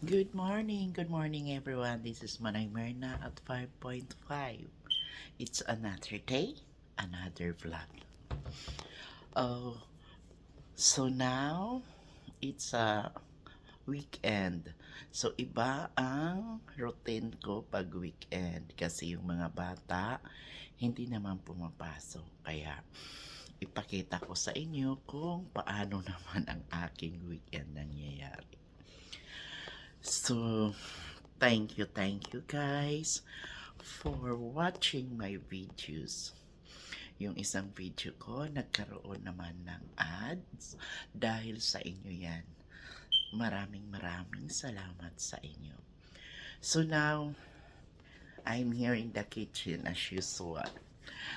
Good morning everyone. This is Manay Merna at 5.5. It's another day, another vlog. Oh, so now it's a weekend. So iba ang routine ko pag weekend kasi yung mga bata hindi naman pumapasok. Kaya ipakita ko sa inyo kung paano naman ang aking weekend nangyayari. So, thank you guys for watching my videos. Yung isang video ko, nagkaroon naman ng ads dahil sa inyo yan. Maraming salamat sa inyo. So now, I'm here in the kitchen as usual.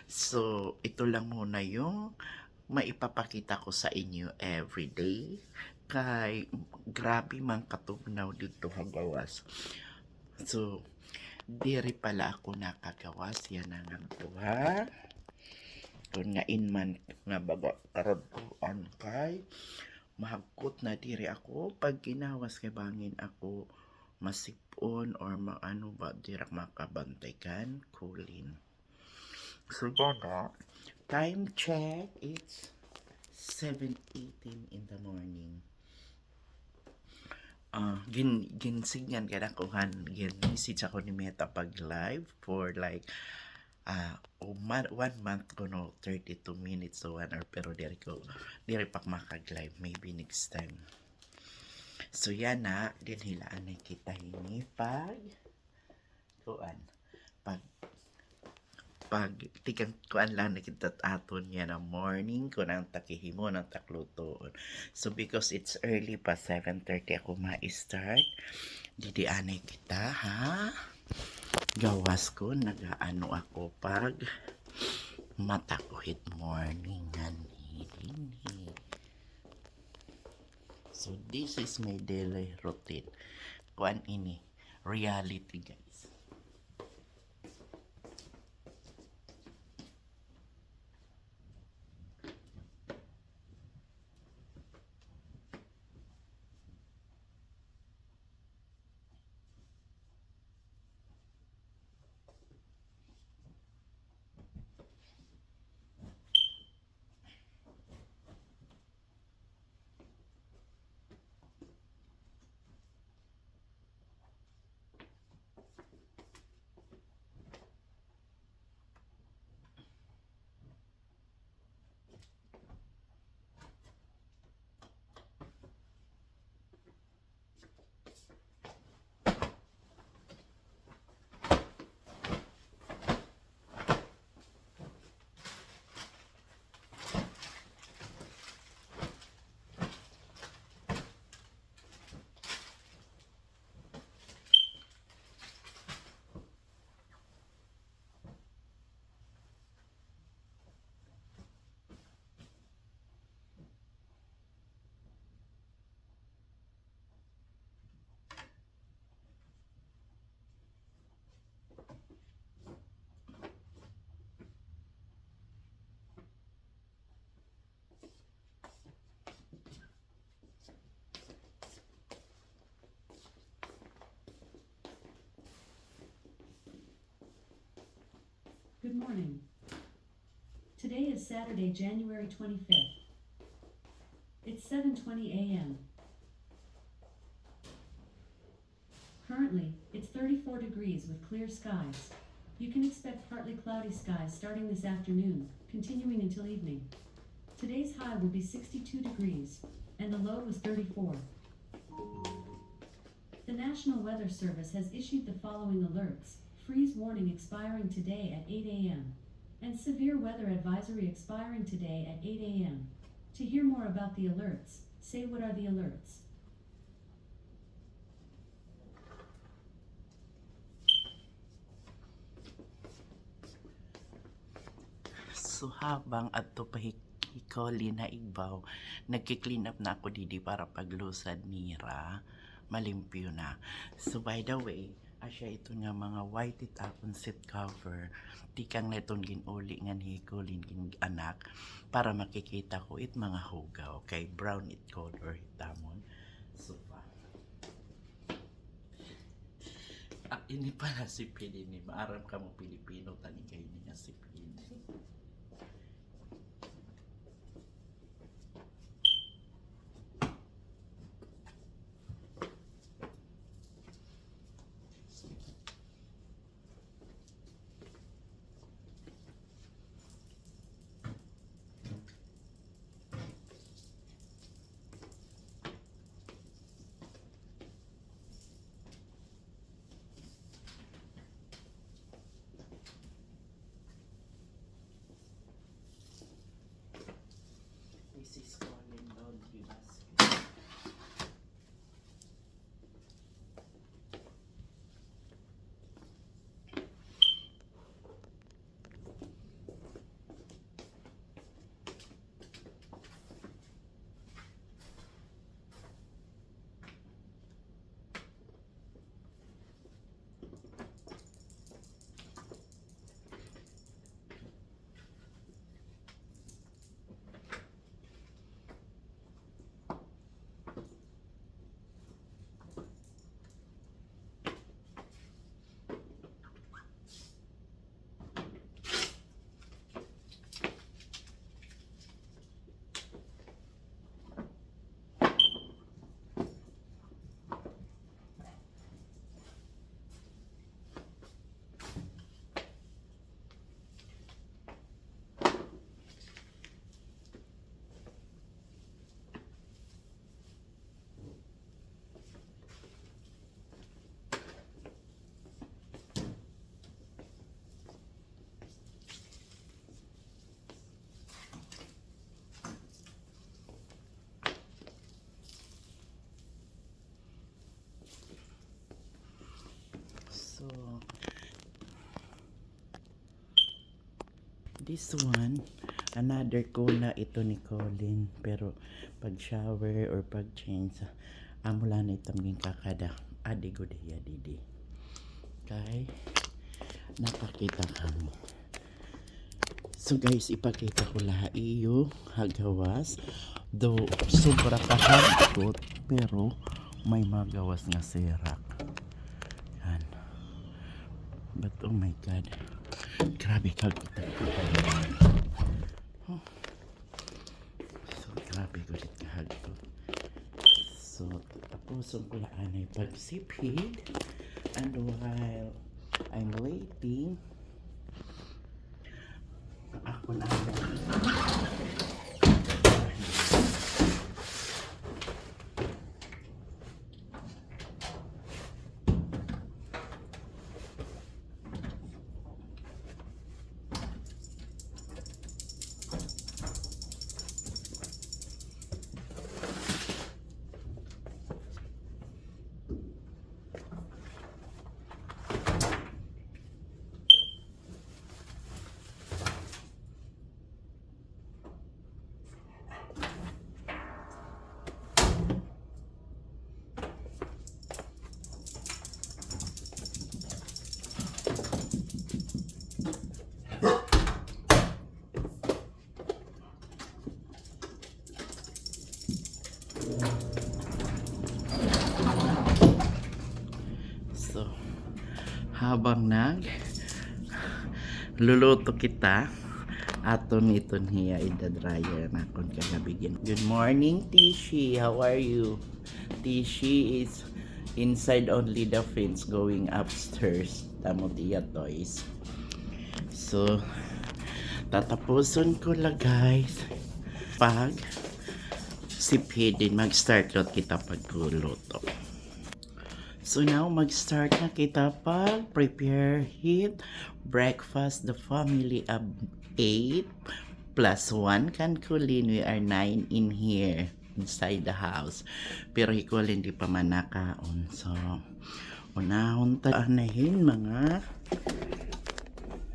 So, ito lang muna yung maipapakita ko sa inyo everyday. Kay grabe man katugnaw dito hagawas. So, diri pala ako nakagawas. Yan ang nagtuha. Kung nga inman nga baga karoon kay mahagkot na diri ako pag ginawas kay bangin ako masipon or maano ba diri makabantay kan kulin. So gana, time check, it's 7:18 in the morning. Ginsignan ka na kuhan, message ako ni Meta pag live for like 1 month ko no 32 minutes to 1 hour pero diri pa makag-live maybe next time. So yan na, dinhilaan na kita hini pag kuan pag tikang kuan lang nakita aton niya na morning ko nang takihimo ng taklutoon. So because it's early pa 7:30 ako ma-start, didianay kita ha. Gawas ko nagaano ako pag matakuhit morning nanini. So this is my daily routine. Kuan ini reality guys. Good morning. Today is Saturday, January 25th. It's 7:20 a.m. Currently, it's 34 degrees with clear skies. You can expect partly cloudy skies starting this afternoon, continuing until evening. Today's high will be 62 degrees, and the low was 34. The National Weather Service has issued the following alerts: freeze warning expiring today at 8 a.m. and severe weather advisory expiring today at 8 a.m. To hear more about the alerts, say what are the alerts. So habang adto pa hikoli na igbaw, nagki-clean up na ako didi para paglusad nira malimpyo na. So by the way, asya ito nga mga white it akong seat cover tikang neton ginuli nga hikolin king anak para makikita ko it mga hugaw kay brown it color hitamon. So Ini pala si Pili ni maaram ka mo Pilipino tani kayo niya si Pili. This is calling laundry basket. So this one, another cola ito ni Colin. Pero pag shower or pag change, amula na itong kakada. Adigo diya didi. Kay, napakita kami. So guys, ipakita ko lahat iyo hagawas. Though sobra kahagkot, pero may magawas nga serak. Yan. But oh my god. Grabe kagkot. Oh. So grabe gulit kahagkot. So tapuson ko lang ay pagsipid. And while I'm waiting, ako na habang luluto kita aton ito niya in the dryer na kung kagabigin. Good morning Tishi, how are you? Tishi is inside only the fence going upstairs tamo tiya toys. So tatapuson ko lang guys pag sipid din mag-start lot kita pagluluto. So now mag-start na kita pag prepare eat breakfast the family of 8 plus 1 kan Colin, we are 9 in here inside the house. Pero ikaw hindi pa man nakaon. So unahon ta anahin mga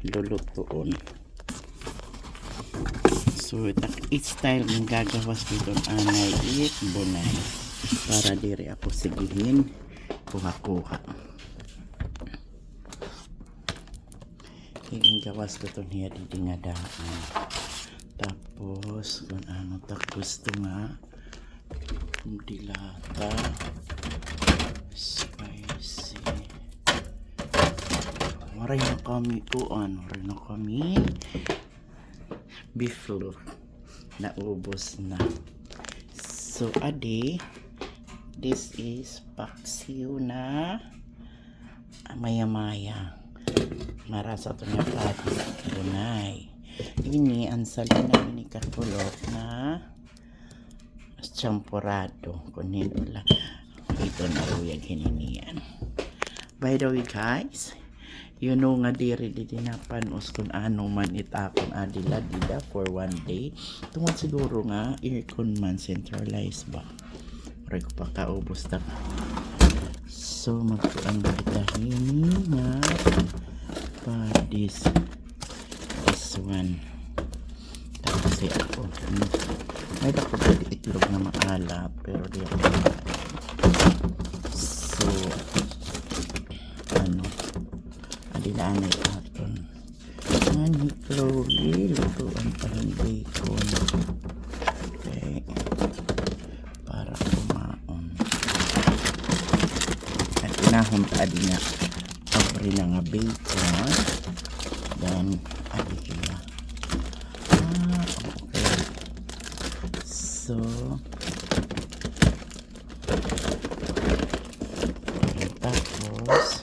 lulutuon. So each style ng gagawas dito anay it bunay para diri ako sigihin kuha-kuha. Hingin gawas ko ito niya didingadaan. Tapos, kung ano ta gusto nga, dilata, spicy, Maray na kami kuan. Maray na kami beef loaf. Naubos na. So, ade, this is paksiw na maya-maya. Marasa ito niya pati. Bunay. Ini, ang salina ini kakulot na champurado. Kunin lang. Ito na ruyag hininian. By the way, guys, you know nga diri di dinapanos kung ano man itakon adila-dila for one day. Tungod siguro nga aircon man centralized ba. Pero ko pa kaubos na. So, magpuan ba kita hini nga pa this one. Tapos ako. May ako pwede itlog na maalat pero di ako. So, adilaan ay aton ni Chloe lutuan pa ng bacon. Okay, para kumaon at inahon pa adi nga abri na nga bacon then adi kila okay. So tapos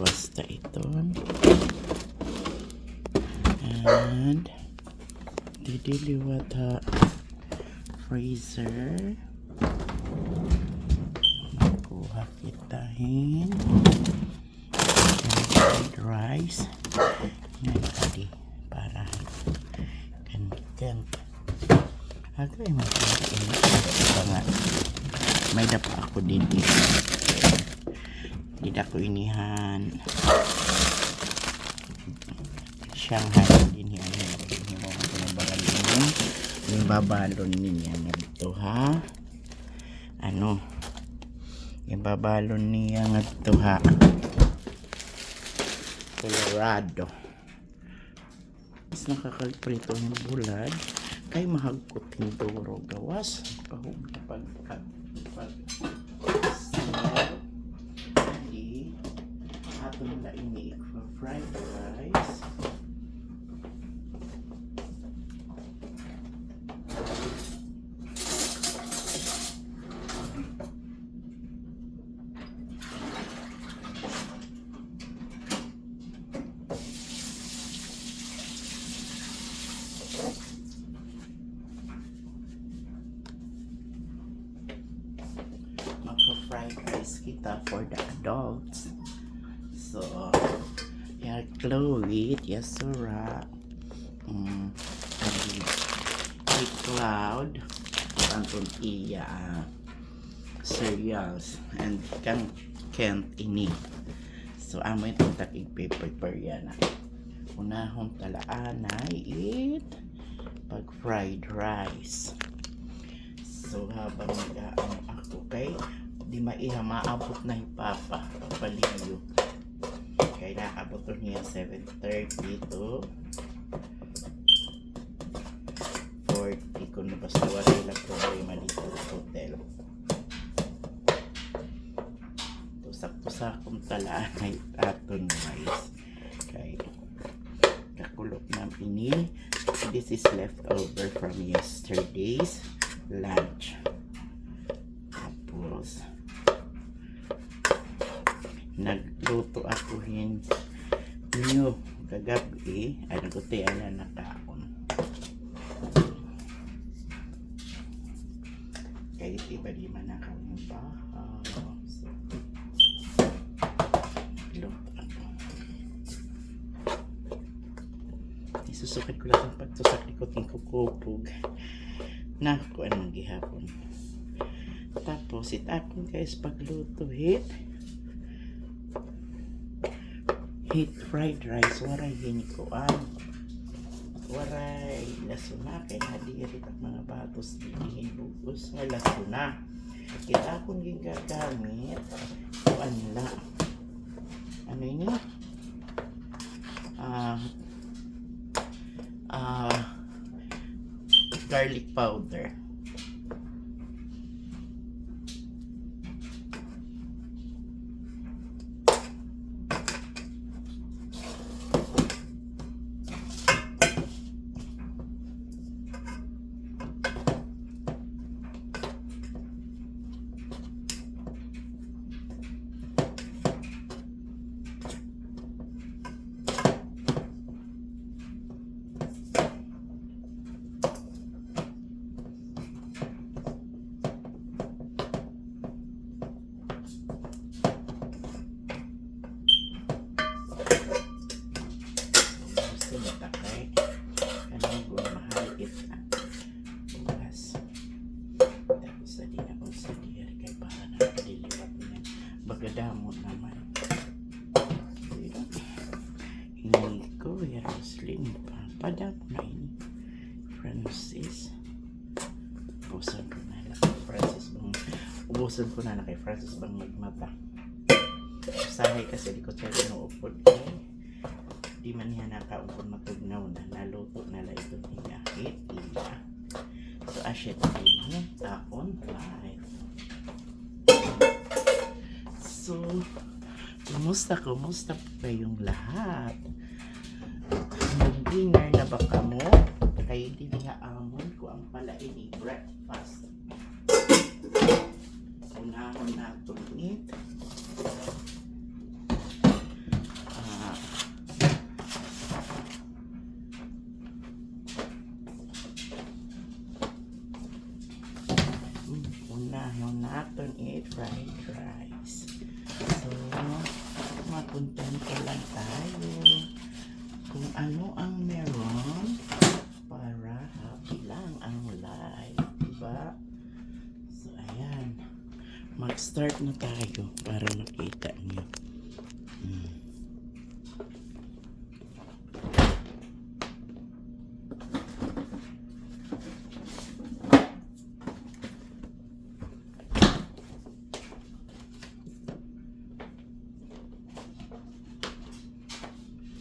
basta ito and didiliwat ha freezer makuha kitahin and rice nga tadi para kan agay magkakain ito nga may dapa ako din dito. Tidak ko inihan Shanghai din yan yung babalon niya nito ha ano yung babalon niya nito ha Colorado is nakakalprito yung bulad kay mahagkot yung duro gawas pahugna pag atong laini for fried rice. Magpa-fried rice kita for the adults. So, yeah, Chloe, yes, Sura, a cloud, Anton iya, cereals, and Kent ini. So, amo itong takig paper yan. Unahon talaan na eat pag fried rice. So, habang nag-aano ako kay, di maiha maabot na yung papaliyo. Kaya naabot to niya 7:30 to 40 kung basta wala lang po ay malito hotel. To sakto-sakong talaan ay aton guys. Kaya kakulot na pinil. This is leftover from yesterday's lunch. Tapos nagluto ako nyo kagabi ay nagutian na nakaon kahit iba di man nakawang bahaw so luto ako isusukit ko lang ang pagtusak likot ng kukupog na ako anong gihapon tapos itapon guys pagluto hit fried rice waray hinikuan waray lasuna kay nadirit ang mga batos dinihin bugos nga lasuna kita akong ginagamit kuan nila ano ini garlic powder Takay kanang mahal ita bukas tapos sa din ako sa diyan kay para nakadiliwat niya bagadamot naman hindi ko Roslyn padamo na ini Francis ubusan ko na lang kay Francis ubusan ko na lang kay Francis bang magmata usahay kasi di ko siya inuupod di man niya nakaupon matugnaw na naluto na lang ito niya ila so asyet din mo taon right so kumusta po kayong lahat nag-dinner na ba kamo kayo din nga amon ko ang palain ni breakfast unahon na itong eat unahon na itong eat fried rice so makontento lang tayo kung ano ang meron para happy lang ang life diba so ayan mag-start na tayo para makita niyo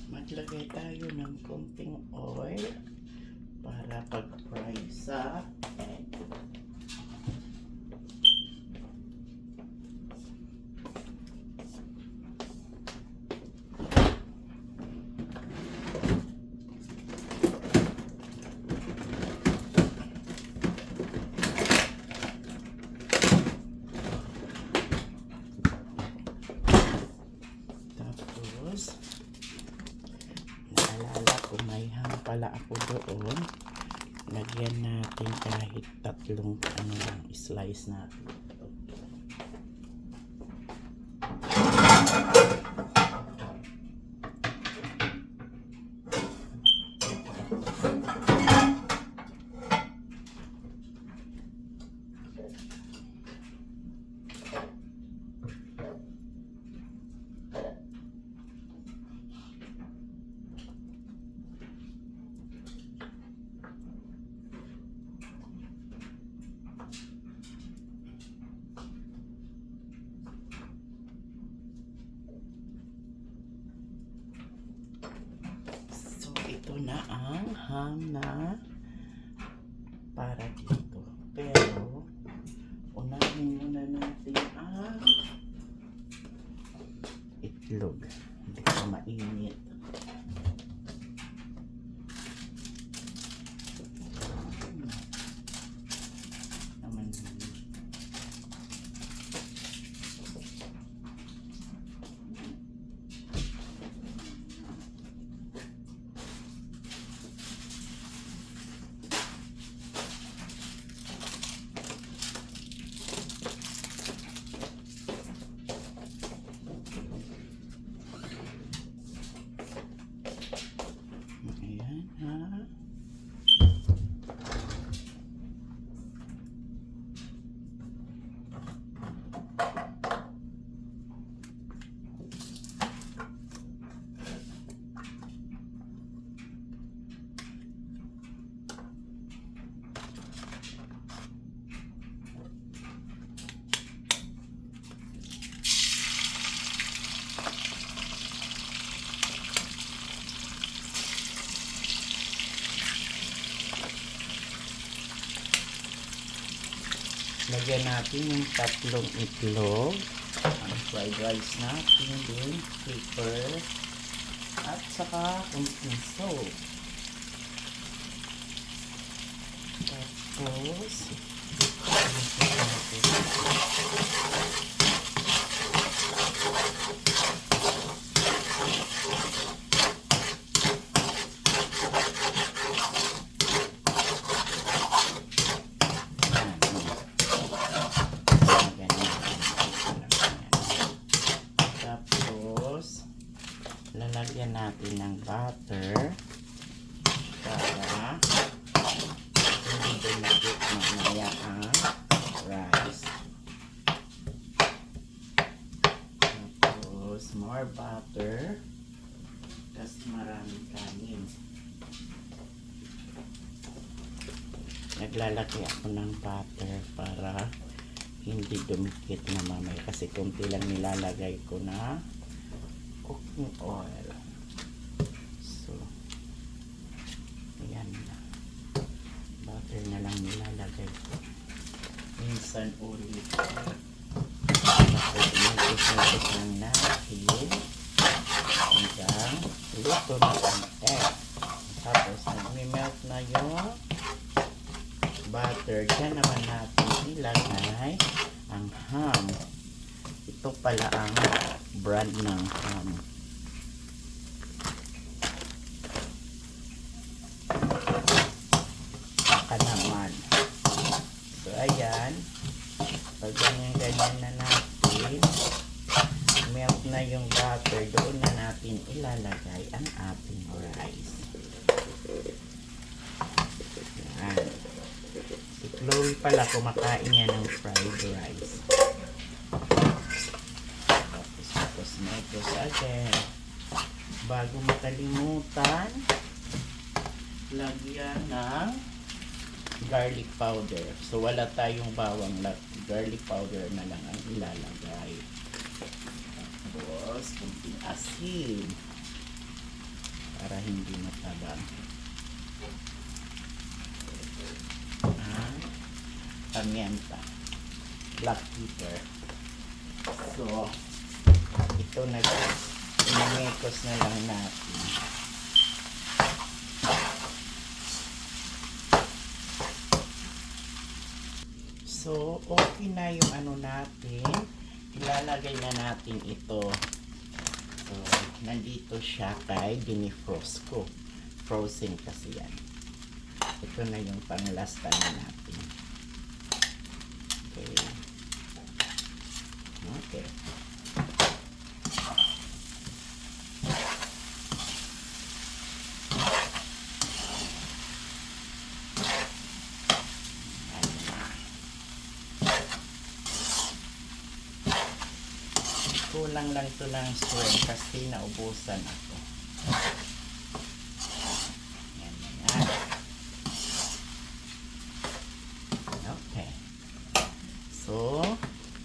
maglagay tayo ng konting oil para pag-fry sa egg. Tapos naalala ko may ham pala ako doon lagyan natin kahit tatlong ano lang slice natin ito na ang ham na para dito pero unahin muna natin ang itlog hindi ko mainit naman lagyan natin yung tatlong itlog ang fried rice natin din pepper At saka kunting soap. Tapos, tapos, lalagyan natin ng butter para hindi dumagit mamaya ang rice. Tapos, more butter kasi maraming kanin. Naglalagay ako ng butter para hindi dumikit na mamaya kasi kunti lang nilalagay ko na cooking oil. So, ayan na. Butter na lang nilalagay ko. Minsan ulit. Tapos, inikis lang natin hanggang luto na ang egg. Tapos, nag-melt na yung butter. Diyan naman natin ilagay ang ham. Ito pala ang brand ng ham. Saka naman. So, ayan. Pag ganyan na natin, melt na yung butter, doon na natin ilalagay ang ating rice. Ayan. Si Chloe pala, kumakain niya ng fried rice. Tapos again. Bago makalimutan, lagyan ng garlic powder. So, wala tayong bawang, garlic powder na lang ang ilalagay. Tapos, kunting asin para hindi matabang. Pamienta, black pepper. So, ito na inamekos na lang natin. So, okay na yung ano natin. Ilalagay na natin ito. So, nandito siya kay dinifrost ko. Frozen kasi yan. Ito na yung panglasta na natin. Okay. Okay. Kulang lang ito ng shrimp kasi naubusan ako. Yan na yan. Okay. So,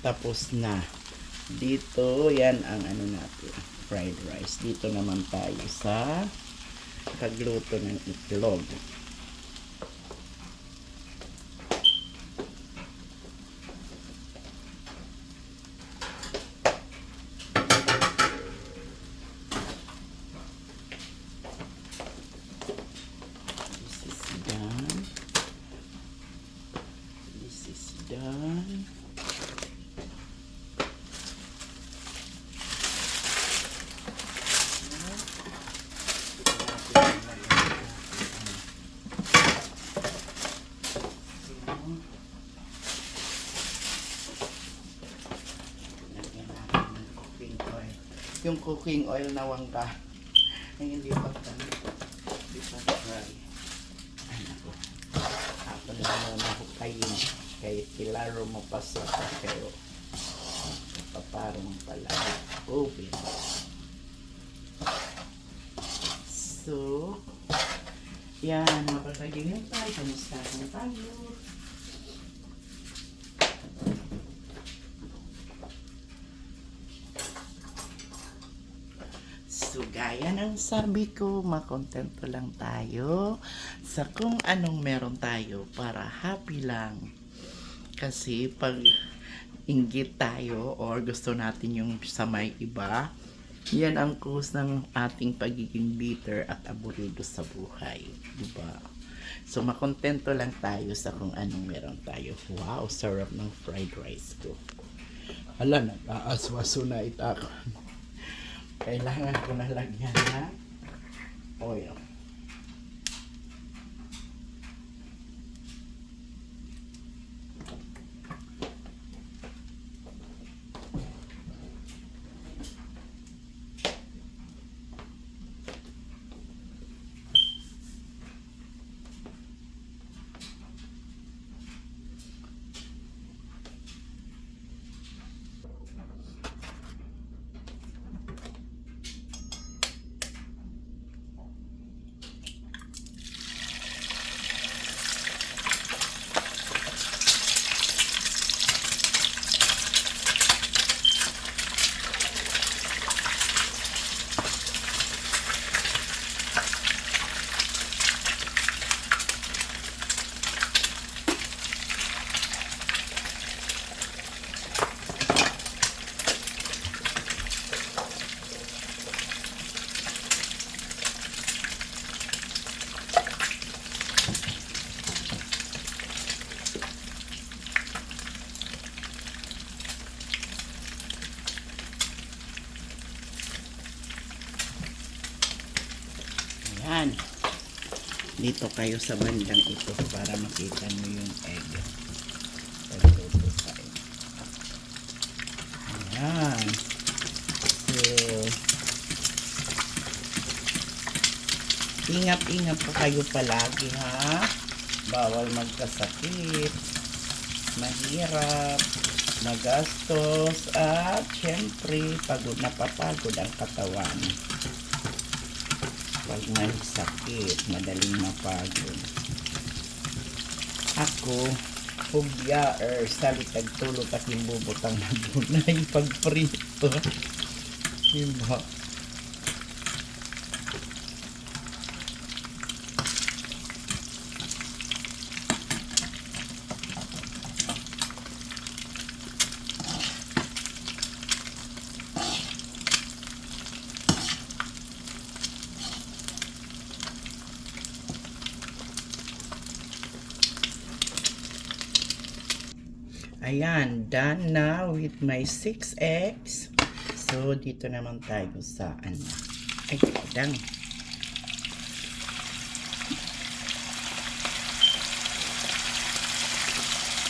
tapos na. Dito, yan ang ano natin, fried rice. Dito naman tayo sa pagluto ng itlog. This is done. Yung cooking oil na wangka ay hindi pa dry. Ay naku, ako na muna hukayin kahit kilaro mo pa sa pero paparong pala open. So yan, mapapagiging tayo, kamusta na tayo. So, gaya ng sabi ko, makontento lang tayo sa kung anong meron tayo para happy lang. Kasi pag inggit tayo or gusto natin yung sa may iba, Yan ang cause ng ating pagiging bitter at aburido sa buhay. Diba? So, makontento lang tayo sa kung anong meron tayo. Wow, sarap ng fried rice ko. Hala, nag-aaswaso na ita ako. Kailangan ko na lagyan na oil. Ayan. Dito kayo sa bandang ito para makita nyo yung egg. Pagluto tayo. Ayan. So, ingat-ingat po kayo palagi, ha? Bawal magkasakit. Mahirap. Magastos. At syempre, pagod na papagod ang katawan. Pag may sakit, madaling mapagod. Ako, hubya salitag tulog at yung bubutang na bunay pagprito. Diba? Ayan, done na with my 6 eggs. So, dito naman tayo sa ano. Ay, dang.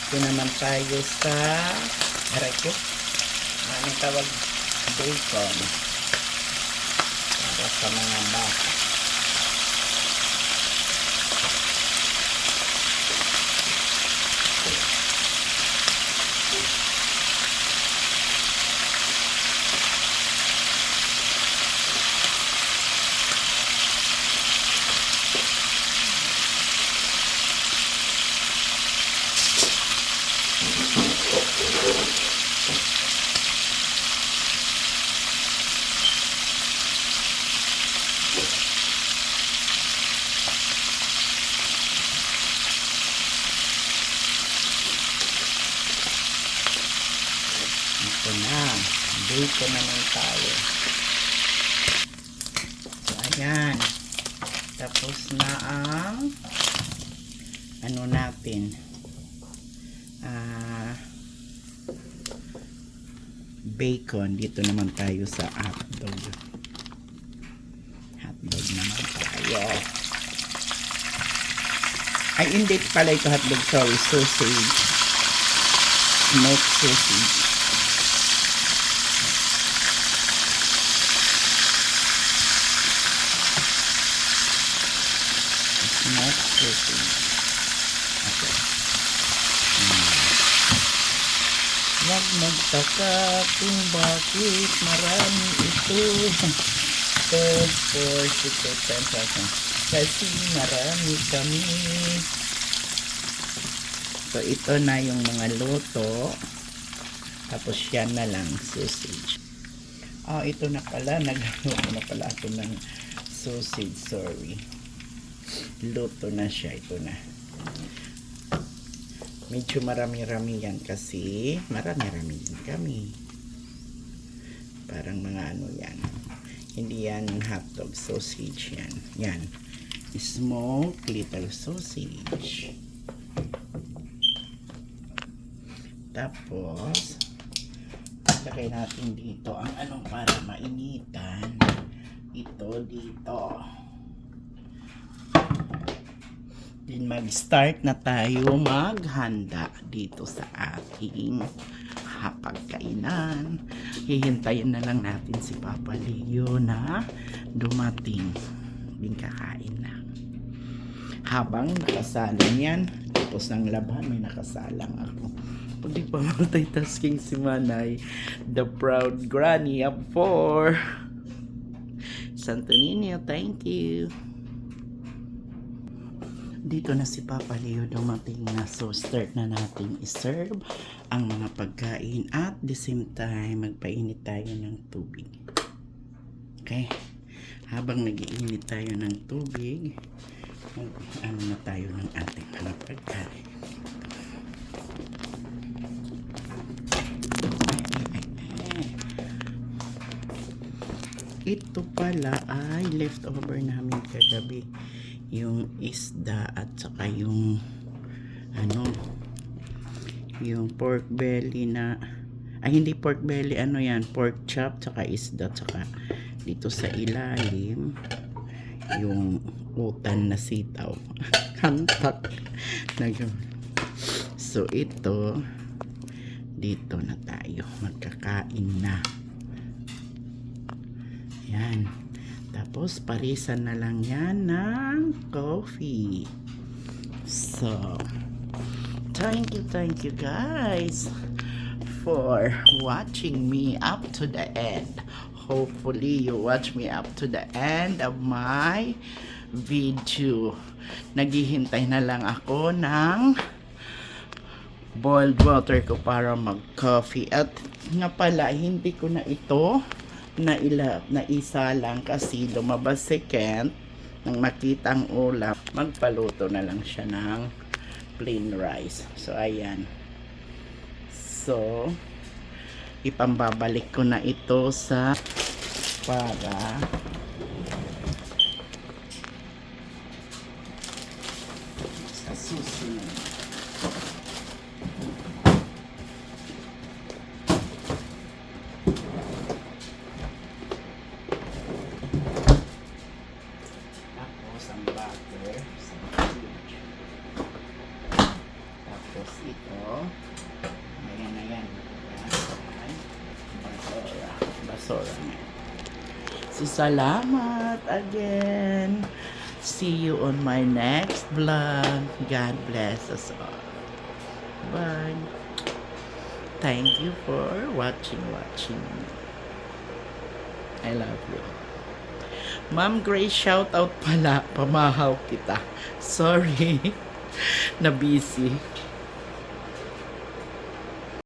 Dito naman tayo sa aray ko. Anong tawag? Bacon. Para sa mga bata. Ito na. Bacon naman tayo. So, ayan. Tapos na ang ano natin. Bacon. Dito naman tayo sa hotdog. Hotdog naman tayo. Ay, hindi pala ito hotdog. Sorry. Sausage. Smoked sausage. Smoked sausage. Okay. Huwag magtaka kung bakit marami ito. 2, 4, 6, 8, 10,000. Kasi marami kami. So, ito na yung mga luto. Tapos yan na lang, sausage. Ito na pala. Nagluto na pala ako ng sausage. Sorry. Luto na siya. Ito na. Medyo marami-rami yan kasi marami-rami din kami. Parang mga ano yan. Hindi yan hotdog sausage yan. Yan. Smoked little sausage. Tapos, lagay natin dito ang ano para mainitan. Ito dito. Then mag-start na tayo maghanda dito sa ating hapagkainan. Hihintayin na lang natin si Papa Leo na dumating. Din kakain na. Habang nakasalang yan, tapos ng laban may nakasalang ako. Hindi pa multitasking si Manay. The proud granny of 4. Santo Niño, thank you. Dito na si Papa Leo dumating na, so start na natin i-serve ang mga pagkain at the same time magpainit tayo ng tubig. Okay? Habang nag-iinit tayo ng tubig, ano na tayo ng ating mga pagkain. Ito pala ay leftover namin kagabi. Yung isda at saka yung ano, yung pork belly na hindi pork belly, ano yan, pork chop saka isda, saka dito sa ilalim yung utan na sitaw. Hantak. So ito, dito na tayo magkakain na. Yan. Tapos, parisan na lang yan ng coffee. So, thank you guys for watching me up to the end. Hopefully, you watch me up to the end of my video. Naghihintay na lang ako ng boiled water ko para mag-coffee. At nga pala, hindi ko na ito na isa lang kasi lumabas si Kent nang makita ang ulam, magpaluto na lang siya ng plain rice. So ayan, so ipambabalik ko na ito sa para sa susunod. So, salamat again. See you on my next vlog. God bless us all. Bye. Thank you for watching. I love you. Ma'am Grace, shout out pala. Pamahaw kita. Sorry. Na busy.